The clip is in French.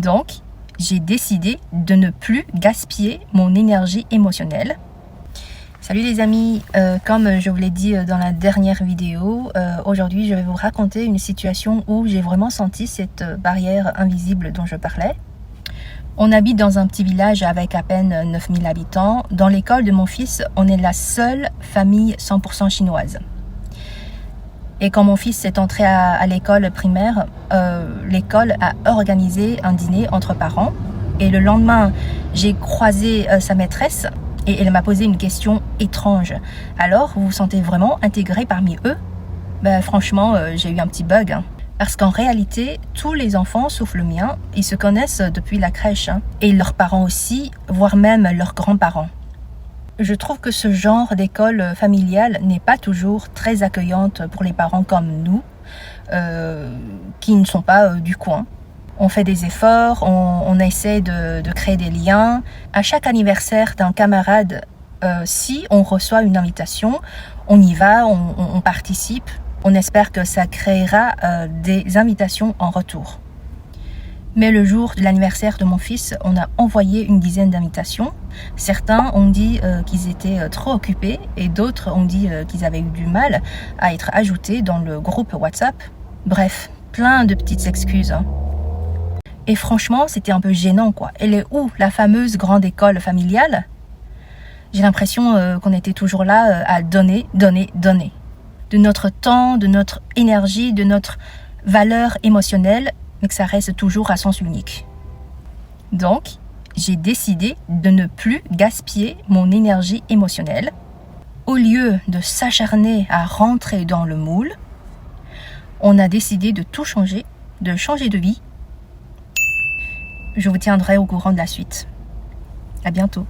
Donc, j'ai décidé de ne plus gaspiller mon énergie émotionnelle. Salut les amis, comme je vous l'ai dit dans la dernière vidéo, aujourd'hui je vais vous raconter une situation où j'ai vraiment senti cette barrière invisible dont je parlais. On habite dans un petit village avec à peine 9000 habitants. Dans l'école de mon fils, on est la seule famille 100% chinoise. Et quand mon fils est entré à l'école primaire, l'école a organisé un dîner entre parents. Et le lendemain, j'ai croisé sa maîtresse et elle m'a posé une question étrange. Alors, vous vous sentez vraiment intégré parmi eux? Franchement, j'ai eu un petit bug. Parce qu'en réalité, tous les enfants, sauf le mien, ils se connaissent depuis la crèche. Et leurs parents aussi, voire même leurs grands-parents. Je trouve que ce genre d'école familiale n'est pas toujours très accueillante pour les parents comme nous, qui ne sont pas du coin. On fait des efforts, on essaie de créer des liens. À chaque anniversaire d'un camarade, si on reçoit une invitation, on y va, on participe. On espère que ça créera des invitations en retour. Mais le jour de l'anniversaire de mon fils, on a envoyé une dizaine d'invitations. Certains ont dit qu'ils étaient trop occupés et d'autres ont dit qu'ils avaient eu du mal à être ajoutés dans le groupe WhatsApp. Bref, plein de petites excuses. Et franchement, c'était un peu gênant, quoi. Elle est où, la fameuse grande école familiale? J'ai l'impression qu'on était toujours là à donner. De notre temps, de notre énergie, de notre valeur émotionnelle, mais que ça reste toujours à sens unique. Donc, j'ai décidé de ne plus gaspiller mon énergie émotionnelle. Au lieu de s'acharner à rentrer dans le moule, on a décidé de tout changer, de changer de vie. Je vous tiendrai au courant de la suite. À bientôt.